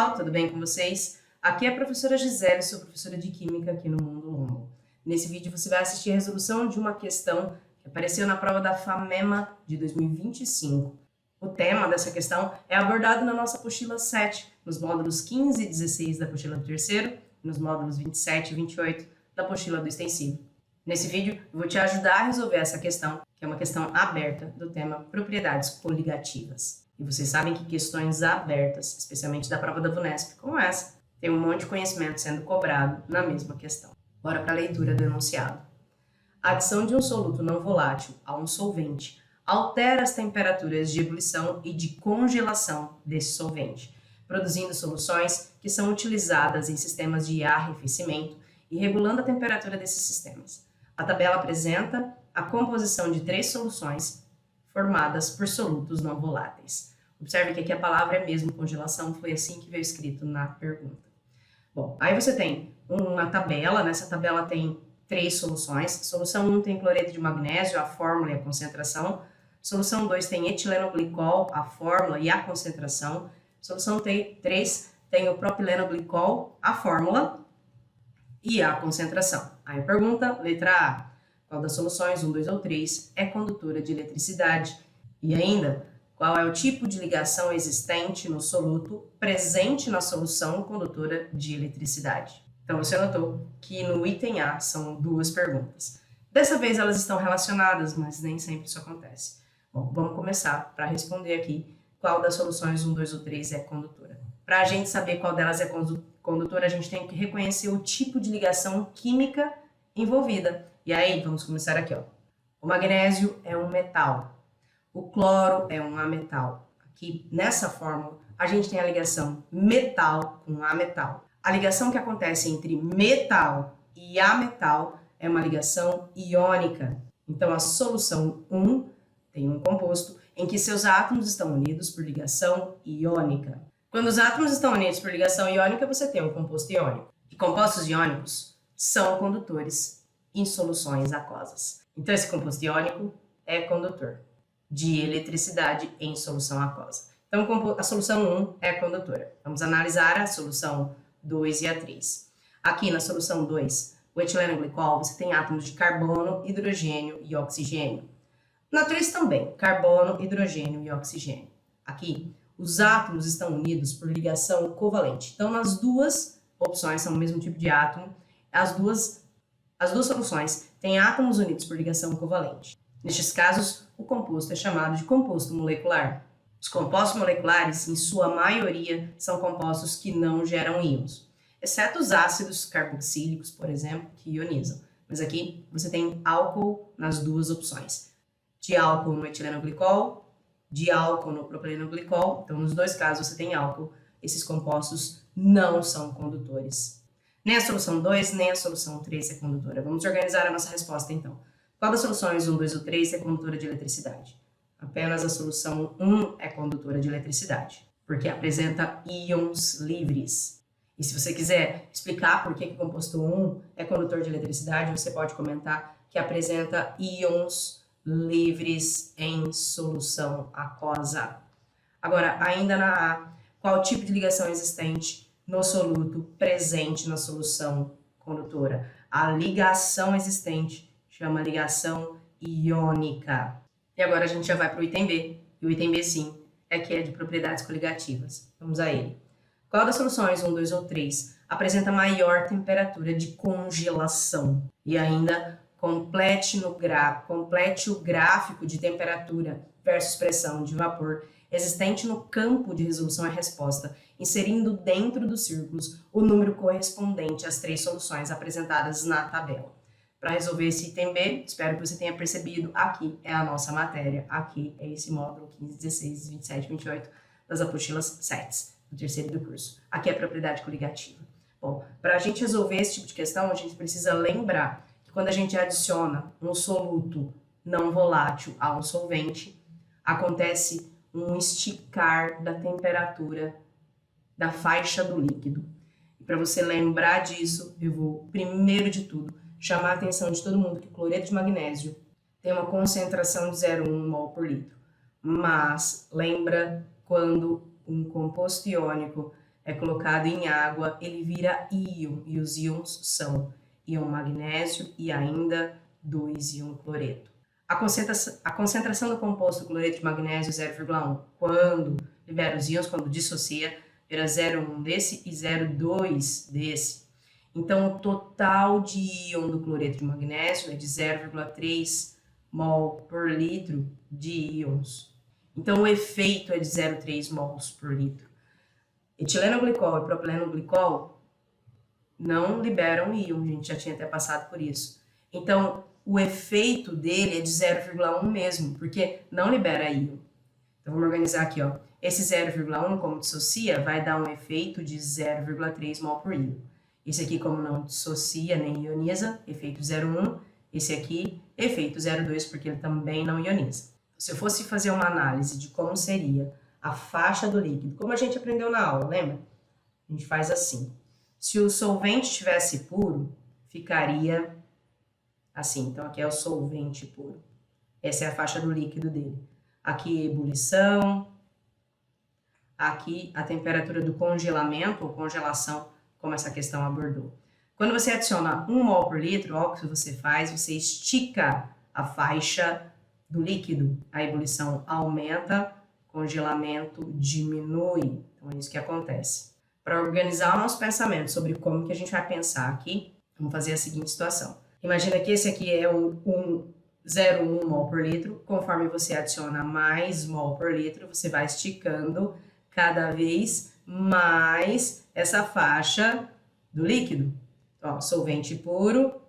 pessoal, tudo bem com vocês? Aqui é a professora Gisele, sou professora de Química aqui no Mundo Longo. Nesse vídeo você vai assistir a resolução de uma questão que apareceu na prova da FAMEMA de 2025. O tema dessa questão é abordado na nossa apostila 7, nos módulos 15 e 16 da apostila do terceiro, e nos módulos 27 e 28 da apostila do extensivo. Nesse vídeo eu vou te ajudar a resolver essa questão, que é uma questão aberta do tema propriedades coligativas. E vocês sabem que questões abertas, especialmente da prova da VUNESP, como essa, tem um monte de conhecimento sendo cobrado na mesma questão. Bora para a leitura do enunciado. A adição de um soluto não volátil a um solvente altera as temperaturas de ebulição e de congelação desse solvente, produzindo soluções que são utilizadas em sistemas de arrefecimento e regulando a temperatura desses sistemas. A tabela apresenta a composição de 3 soluções formadas por solutos não voláteis. Observe que aqui a palavra é mesmo congelação, foi assim que veio escrito na pergunta. Bom, aí você tem uma tabela, nessa tabela tem 3 soluções. Solução 1 tem cloreto de magnésio, a fórmula e a concentração. Solução 2 tem etilenoglicol, a fórmula e a concentração. Solução 3 tem o propilenoglicol, a fórmula e a concentração. Aí a pergunta, letra A, qual das soluções, 1, 2 ou 3, é condutora de eletricidade? E ainda, qual é o tipo de ligação existente no soluto presente na solução condutora de eletricidade? Então você notou que no item A são 2 perguntas. Dessa vez elas estão relacionadas, mas nem sempre isso acontece. Bom, vamos começar para responder aqui qual das soluções 1, 2 ou 3 é condutora. Para a gente saber qual delas é condutora, a gente tem que reconhecer o tipo de ligação química envolvida. E aí, vamos começar aqui, ó. O magnésio é um metal. O cloro é um ametal. Aqui, nessa fórmula, a gente tem a ligação metal com ametal. A ligação que acontece entre metal e ametal é uma ligação iônica. Então, a solução 1 tem um composto em que seus átomos estão unidos por ligação iônica. Quando os átomos estão unidos por ligação iônica, você tem um composto iônico. E compostos iônicos são condutores em soluções aquosas. Então, esse composto iônico é condutor de eletricidade em solução aquosa. Então, a solução 1 é condutora. Vamos analisar a solução 2 e a 3. Aqui na solução 2, o etilenoglicol, você tem átomos de carbono, hidrogênio e oxigênio. Na 3 também, carbono, hidrogênio e oxigênio. Aqui, os átomos estão unidos por ligação covalente. Então, nas duas opções, são o mesmo tipo de átomo, as duas soluções têm átomos unidos por ligação covalente. Nestes casos, o composto é chamado de composto molecular. Os compostos moleculares, em sua maioria, são compostos que não geram íons, exceto os ácidos carboxílicos, por exemplo, que ionizam. Mas aqui você tem álcool nas duas opções. De álcool no etilenoglicol, de álcool no propilenoglicol. Então, nos 2 casos você tem álcool. Esses compostos não são condutores. Nem a solução 2, nem a solução 3 é condutora. Vamos organizar a nossa resposta, então. Qual das soluções 1, 2 ou 3 é condutora de eletricidade? Apenas a solução 1 é condutora de eletricidade, porque apresenta íons livres. E se você quiser explicar por que o composto 1 é condutor de eletricidade, você pode comentar que apresenta íons livres em solução aquosa. Agora, ainda na A, qual o tipo de ligação existente no soluto presente na solução condutora? A ligação existente chama ligação iônica. E agora a gente já vai para o item B. E o item B, sim, é que é de propriedades coligativas. Vamos a ele. Qual das soluções 1, 2 ou 3 apresenta maior temperatura de congelação? E ainda complete o gráfico de temperatura versus pressão de vapor existente no campo de resolução e resposta, inserindo dentro dos círculos o número correspondente às 3 soluções apresentadas na tabela. Para resolver esse item B, espero que você tenha percebido, aqui é a nossa matéria, aqui é esse módulo 15, 16, 27, 28 das apostilas 7 do terceiro do curso. Aqui é a propriedade coligativa. Bom, para a gente resolver esse tipo de questão, a gente precisa lembrar que quando a gente adiciona um soluto não volátil a um solvente, acontece um esticar da temperatura da faixa do líquido. E para você lembrar disso, eu vou, primeiro de tudo, chamar a atenção de todo mundo que o cloreto de magnésio tem uma concentração de 0,1 mol por litro. Mas lembra quando um composto iônico é colocado em água, ele vira íon, e os íons são íon magnésio e ainda 2 íon cloreto. A concentração do composto cloreto de magnésio é 0,1. Quando libera os íons, quando dissocia, vira 0,1 desse e 0,2 desse. Então, o total de íon do cloreto de magnésio é de 0,3 mol por litro de íons. Então, o efeito é de 0,3 mols por litro. Etilenoglicol e propilenoglicol não liberam íon, a gente já tinha até passado por isso. Então, o efeito dele é de 0,1 mesmo, porque não libera íon. Então, vamos organizar aqui, ó. Esse 0,1, como dissocia, vai dar um efeito de 0,3 mol por íon. Esse aqui, como não dissocia nem ioniza, efeito 0,1. Esse aqui, efeito 0,2, porque ele também não ioniza. Se eu fosse fazer uma análise de como seria a faixa do líquido, como a gente aprendeu na aula, lembra? A gente faz assim. Se o solvente estivesse puro, ficaria assim. Então, aqui é o solvente puro. Essa é a faixa do líquido dele. Aqui, ebulição. Aqui, a temperatura do congelamento ou congelação, como essa questão abordou. Quando você adiciona 1 mol por litro, olha o que você faz, você estica a faixa do líquido. A ebulição aumenta, congelamento diminui. Então, é isso que acontece. Para organizar o nosso pensamento sobre como que a gente vai pensar aqui, vamos fazer a seguinte situação. Imagina que esse aqui é um 0,1 mol por litro. Conforme você adiciona mais mol por litro, você vai esticando cada vez mais essa faixa do líquido. Então, solvente puro,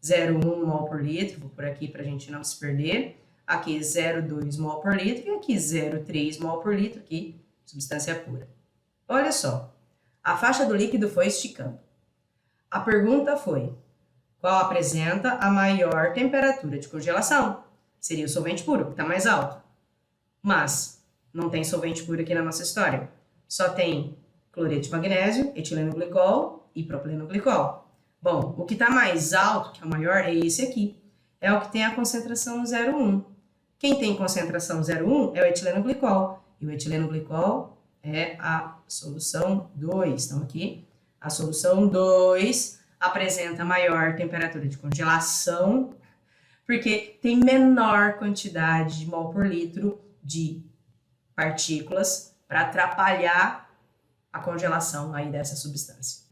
0,1 mol por litro, vou por aqui para a gente não se perder. Aqui 0,2 mol por litro e aqui 0,3 mol por litro, aqui substância pura. Olha só, a faixa do líquido foi esticando. A pergunta foi, qual apresenta a maior temperatura de congelação? Seria o solvente puro, que está mais alto. Mas não tem solvente puro aqui na nossa história. Só tem cloreto de magnésio, etilenoglicol e propilenoglicol. Bom, o que está mais alto, que é o maior, é esse aqui. É o que tem a concentração 0,1. Quem tem concentração 0,1 é o etilenoglicol. E o etilenoglicol é a solução 2. Então, aqui, a solução 2 apresenta maior temperatura de congelação, porque tem menor quantidade de mol por litro de partículas para atrapalhar a congelação aí dessa substância.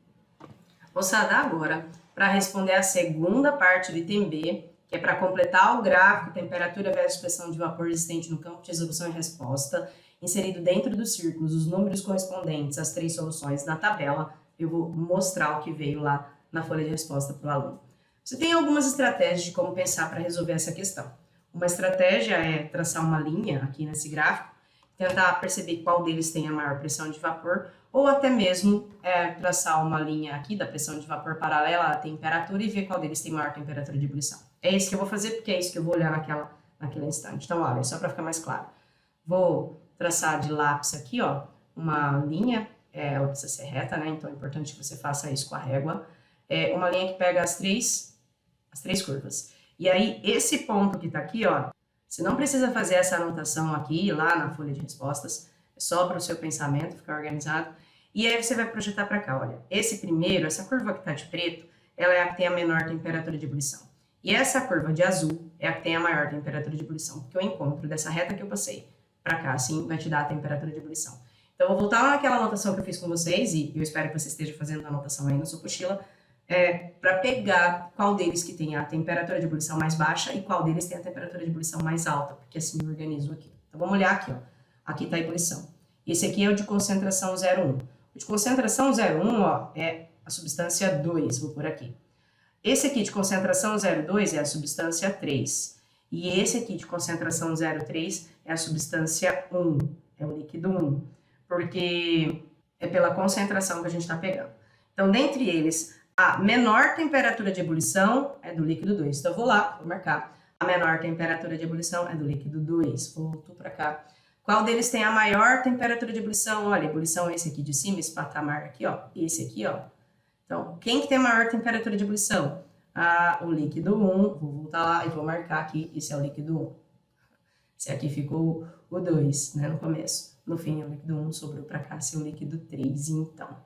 Moçada, agora, para responder a segunda parte do item B, que é para completar o gráfico temperatura versus pressão de vapor existente no campo de resolução e resposta, inserido dentro dos círculos os números correspondentes às 3 soluções na tabela, eu vou mostrar o que veio lá na folha de resposta para o aluno. Você tem algumas estratégias de como pensar para resolver essa questão. Uma estratégia é traçar uma linha aqui nesse gráfico, tentar perceber qual deles tem a maior pressão de vapor, ou até mesmo traçar uma linha aqui da pressão de vapor paralela à temperatura e ver qual deles tem maior temperatura de ebulição. É isso que eu vou fazer, porque é isso que eu vou olhar naquele instante. Então, olha, só para ficar mais claro. Vou traçar de lápis aqui, ó, uma linha, ela precisa ser reta, né? Então, é importante que você faça isso com a régua. Uma linha que pega as três curvas. E aí, esse ponto que tá aqui, ó, você não precisa fazer essa anotação aqui, lá na folha de respostas, é só para o seu pensamento ficar organizado. E aí você vai projetar para cá, olha, essa curva que tá de preto, ela é a que tem a menor temperatura de ebulição. E essa curva de azul é a que tem a maior temperatura de ebulição, porque o encontro dessa reta que eu passei para cá, assim, vai te dar a temperatura de ebulição. Então, eu vou voltar lá naquela anotação que eu fiz com vocês, e eu espero que você esteja fazendo a anotação aí na sua mochila, para pegar qual deles que tem a temperatura de ebulição mais baixa e qual deles tem a temperatura de ebulição mais alta, porque assim eu organizo aqui. Então, vamos olhar aqui, ó. Aqui está a ebulição. Esse aqui é o de concentração 0,1. O de concentração 0,1, ó, é a substância 2, vou por aqui. Esse aqui de concentração 0,2 é a substância 3. E esse aqui de concentração 0,3 é a substância 1, é o líquido 1, porque é pela concentração que a gente está pegando. Então, dentre eles, a menor temperatura de ebulição é do líquido 2. Então, eu vou lá, vou marcar. A menor temperatura de ebulição é do líquido 2. Volto para cá. Qual deles tem a maior temperatura de ebulição? Olha, ebulição é esse aqui de cima, esse patamar aqui, ó. Esse aqui, ó. Então, quem que tem a maior temperatura de ebulição? O líquido 1. Vou voltar lá e vou marcar aqui. Esse é o líquido 1. Esse aqui ficou o 2, né, no começo. no fim é o líquido 1, sobrou para cá ser o líquido 3, então.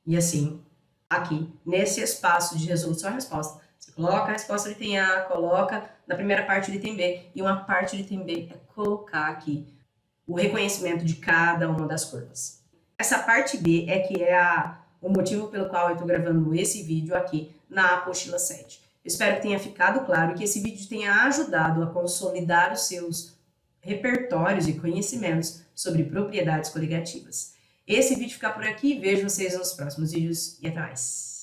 E assim, aqui, nesse espaço de resolução e resposta, você coloca a resposta do item A, coloca na primeira parte do item B, e uma parte do item B é colocar aqui o reconhecimento de cada uma das curvas. Essa parte B é que é o motivo pelo qual eu estou gravando esse vídeo aqui na apostila 7. Eu espero que tenha ficado claro e que esse vídeo tenha ajudado a consolidar os seus repertórios e conhecimentos sobre propriedades coligativas. Esse vídeo fica por aqui, vejo vocês nos próximos vídeos e até mais!